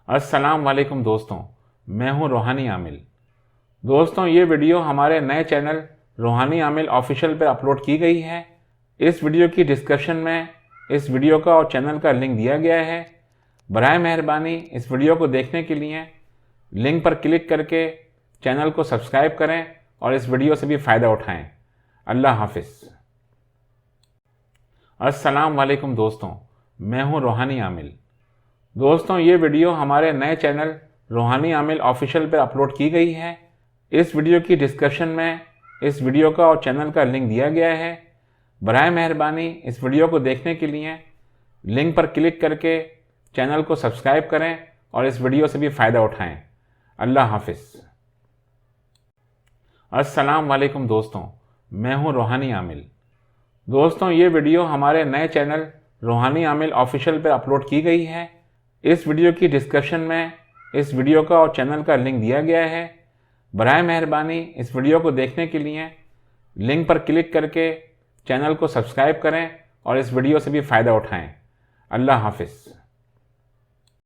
अस्सलाम वालेकुम दोस्तों, मैं हूं रूहानी आमिल। दोस्तों, ये वीडियो हमारे नए चैनल रूहानी आमिल ऑफिशियल पर अपलोड की गई है। इस वीडियो की डिस्क्रिप्शन में इस वीडियो का और चैनल का लिंक दिया गया है। बराए मेहरबानी इस वीडियो को देखने के लिए लिंक पर क्लिक करके चैनल को सब्सक्राइब करें और इस वीडियो से भी फ़ायदा उठाएं। अल्लाह हाफिज़। अस्सलाम वालेकुम दोस्तों, मैं हूं रूहानी आमिल। दोस्तों, ये वीडियो हमारे नए चैनल रूहानी आमिल ऑफिशियल पर अपलोड की गई है। इस वीडियो की डिस्क्रिप्शन में इस वीडियो का और चैनल का लिंक दिया गया है। बराए मेहरबानी इस वीडियो को देखने के लिए लिंक पर क्लिक करके चैनल को सब्सक्राइब करें और इस वीडियो से भी फ़ायदा उठाएं। अल्लाह हाफिज़। अस्सलाम वालेकुम दोस्तों, मैं हूं रूहानी आमिल। दोस्तों, ये वीडियो हमारे नए चैनल रूहानी आमिल ऑफिशियल पर अपलोड की गई है। इस वीडियो की डिस्क्रिप्शन में इस वीडियो का और चैनल का लिंक दिया गया है। बराए मेहरबानी इस वीडियो को देखने के लिए लिंक पर क्लिक करके चैनल को सब्सक्राइब करें और इस वीडियो से भी फ़ायदा उठाएं। अल्लाह हाफिज़।